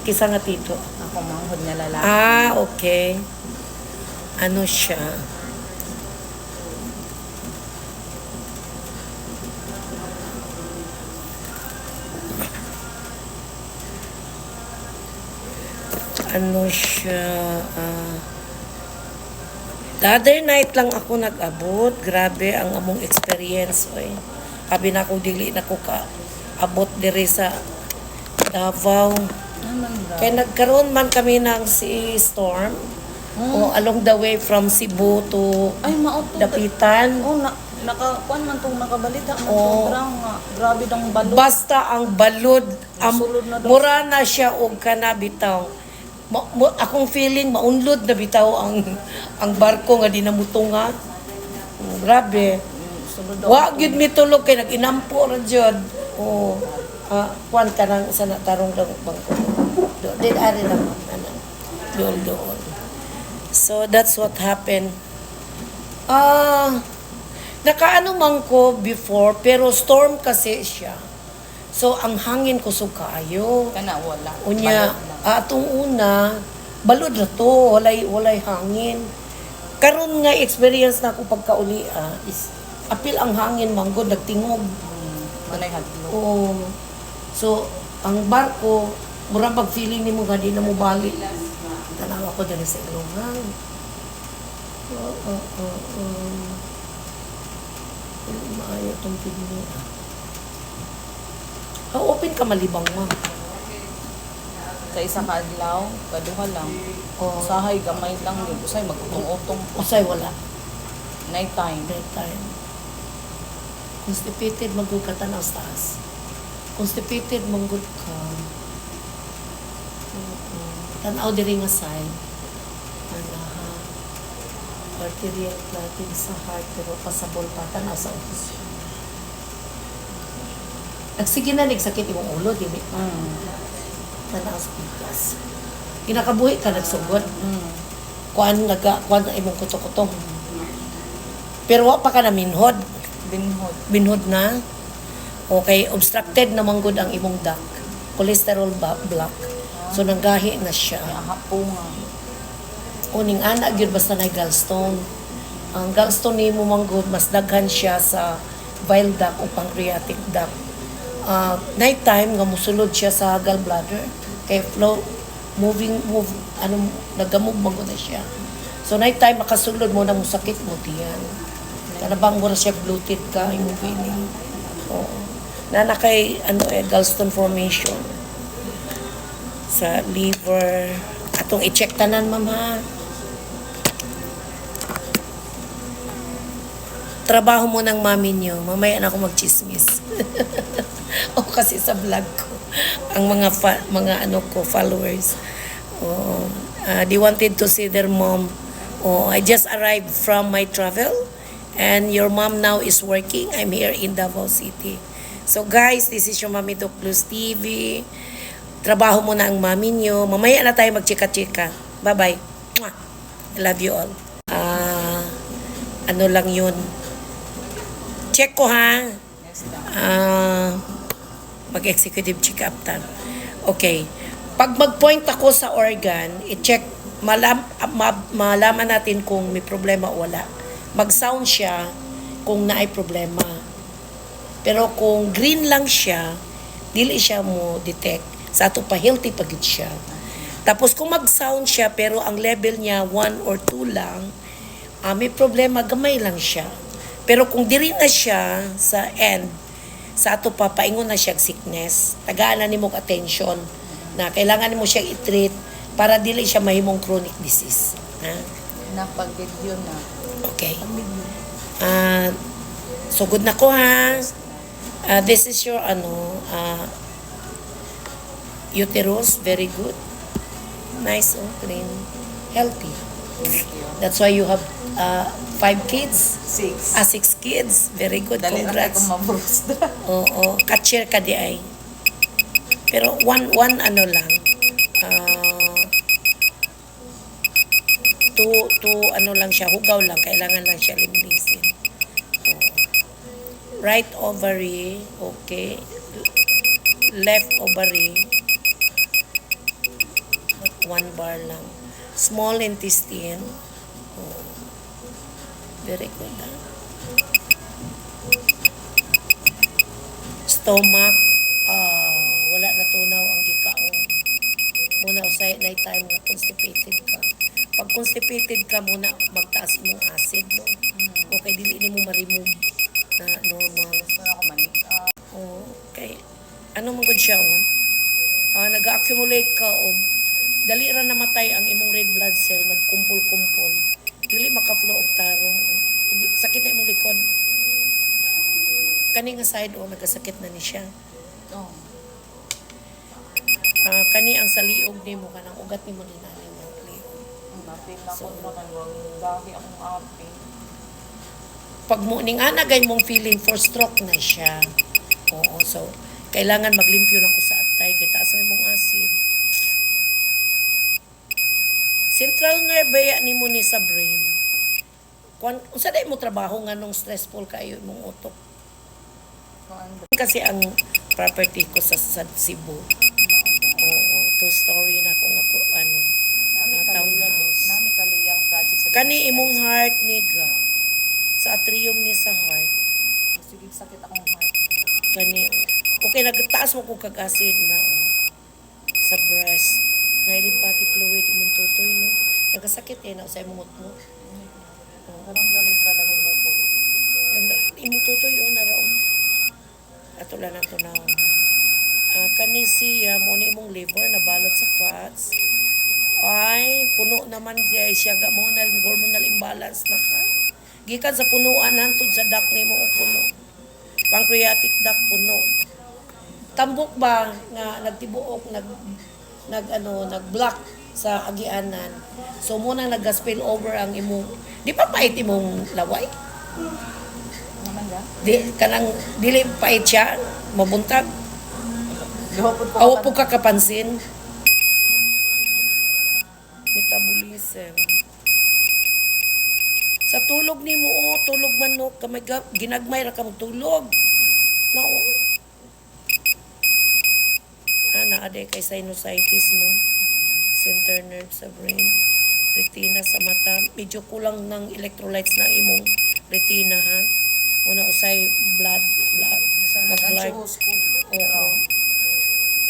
Kisa nga tito. Ako manghod nga lalaki. Ah, okay. Ano siya? Ano siya? The other night lang ako nag-abot. Grabe ang among experience. Oy. Sabi na ako, dili na ko ka-abot diri sa Davao. Naman bro. Kaya nagkaroon man kami ng si storm. O along the way from Cebu to Ay, maoto. Dapitan. Oh, nakakuan man tong nakabalita man Oo. sobrang grabe dang balot. Basta ang balod, Nasulod na daw. mura na siya og kana bitaw. Akong feeling maunlod na bitaw ang barko nga di namutunga. Grabe. Sulod daw. Wa gyud mi tulog kay nag-inampo ra jud. Oh, kwan ka nang sa tarong daw bangko. Did ari lang ano. Doon. So that's what happened. Nakaano man ko before pero storm kasi siya. So ang hangin ko kayo. Kana wala. Unya, Balot lang. atong una, balod na to, walay hangin. Karon nga experience na ako pagkauli is apil ang hangin manggod nagtingog. Manay hadlo. Oo. So, ang barko, mura pag feeling nimo nga di na mo balik. Tanaw ako dali sa ilungan. Maayo itong pili. Open ka malibang mo. Sa isa ka adlaw, kaduha lang. Oh. Usahay gamay lang yun. Usay magutong-utong Usay wala. night time. Time. Constipated manggod ka tanaw sa taas. Constipated manggod ka. Tanaw diri nga side. Arterial clotting sa heart pero pasabol pa tanaw sa utos. Nagsige na nagsakit imong ulo dili. Tanaw sa pikas. Kinakabuhi ka nagsugod. Kuan ang imong kuto-kuto. Pero wa pa ka na minhod. Binhod. Binhod na. Okay, obstructed na manggod ang imong duct. Cholesterol block. So nanggahi na siya. Ay, ahapo nga. Uning ana gyud basta na gallstone. Ang gallstone nimo manggod mas daghan siya sa bile duct o pancreatic duct. Night time nga musulod siya sa gallbladder kay flow nagamove manggod na siya. So night time makasulod mo na mo sakit mo diyan. Kanabang mo na siya bloated ka imong feeling. Oo. Na kay gallstone formation sa liver. Atong i-check tanan ma'am ha. Trabaho mo ng mami niyo. Mamaya na ako magchismis. O kasi sa vlog ko ang mga followers. They wanted to see their mom. I just arrived from my travel and your mom now is working. I'm here in Davao City. So guys, this is your Mami Doc Plus TV. Trabaho mo na ang mami niyo. Mamaya na tayo magchika-chika. Bye-bye. Mwah! I love you all. Ano lang yun. Check ko ha. Next time. Mag-executive check-up tan. Okay. Pag mag-point ako sa organ, i-check, malaman natin kung may problema o wala. Mag-sound siya kung naay problema. Pero kung green lang siya, dili siya mo detect. Sa ato pa healthy pagid siya. Tapos kung mag-sound siya pero ang level niya 1 or 2 lang, may problema, gamay lang siya. Pero kung diri na siya sa end, sa ato pa paingon na siya sickness, tagaan na nimo attention na kailangan nimo siya i-treat para dili siya mahimong chronic disease. Ha? Napag-video na. Okay. Sugod na ko ha. This is your uterus, very good. Nice, clean, healthy. That's why you have 5 kids. 6. 6 kids. Very good. Dali na tayo Congrats. mabrus na. Oo. Ka-cheer ka di ay. Pero one lang. Two lang siya. Hugaw lang. Kailangan lang siya limlisin. Right ovary. Okay. Left ovary. 1 bar lang. Small intestine. Oh. Very good. Stomach, wala na tunaw ang gikaon. Muna usay na time na constipated ka. Pag constipated ka muna, magtaas imong acid, no? Okay, dili mo ma-remove na normal. Gusto na ako manik. Oh, okay. Ano man gud siya, oh? Nag-accumulate ka, oh. Dali ra namatay ang imong red blood cell, nagkumpol-kumpol. Dili maka-flow og tarong. Sakit na imong likod. Kani nga side, oh, nagkasakit na ni siya. Oh. Kani ang sa liog nimo kanang ugat nimo ni nanay mo liog. Napil na ko na kanang dami akong api. Pag mo ning anagay mong feeling for stroke na siya. Oo, so kailangan maglimpyo na ko sa atay kay taas may mong acid. Central nerve ya nimo ni sa brain. Kung unsa day mo trabaho nganong stressful kayo imong utok. Kasi ang property ko sa Cebu. Oo, two-story na kung ako ano. Townhouse. Nami kaliyang project sa Kani imong heart niga sa atrium ni sa heart. sige sakit akong heart. Kani okay nagtaas mo kog kag-acid na sa breast. Na lymphatic fluid imong tutoy no. Nagkasakit na sa imong utmo. Karang galing ra lang yung bukol. Imong tutoy na raon. Ato lang na tunawon. Kani siya mo ni imong liver na balot sa fats. Ay, puno naman siya mo na hormonal imbalance na ka. Gikan sa punuan hantod sa duct nimo o puno. Pancreatic duct puno. Tambok ba nga nagtibuok nag-block sa agianan. So muna nag-spill over ang imong di pa pait imong laway. Naman ga? Dili pait siya mabuntag. Awa po ka kapansin. Metabolism. Sa tulog ni mo, tulog manok, ginagmay ra ka tulog. No. Naaday kay sinusitis, no? Center nerve sa brain. Retina sa mata. Medyo kulang ng electrolytes na imong retina, ha? Una usay blood. Mag-blood. Oo.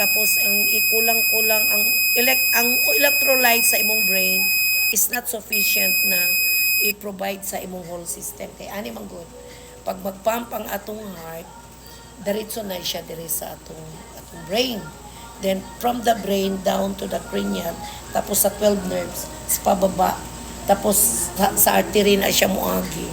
Tapos ang ikulang-kulang ang electrolyte sa imong brain is not sufficient na i-provide sa imong whole system. Kay ani man good. Pag mag-pump ang atong heart, diretso na siya dire sa atong brain. Then from the brain down to the cranial, tapos sa 12 nerves sa pababa, tapos sa artery na siya moagi.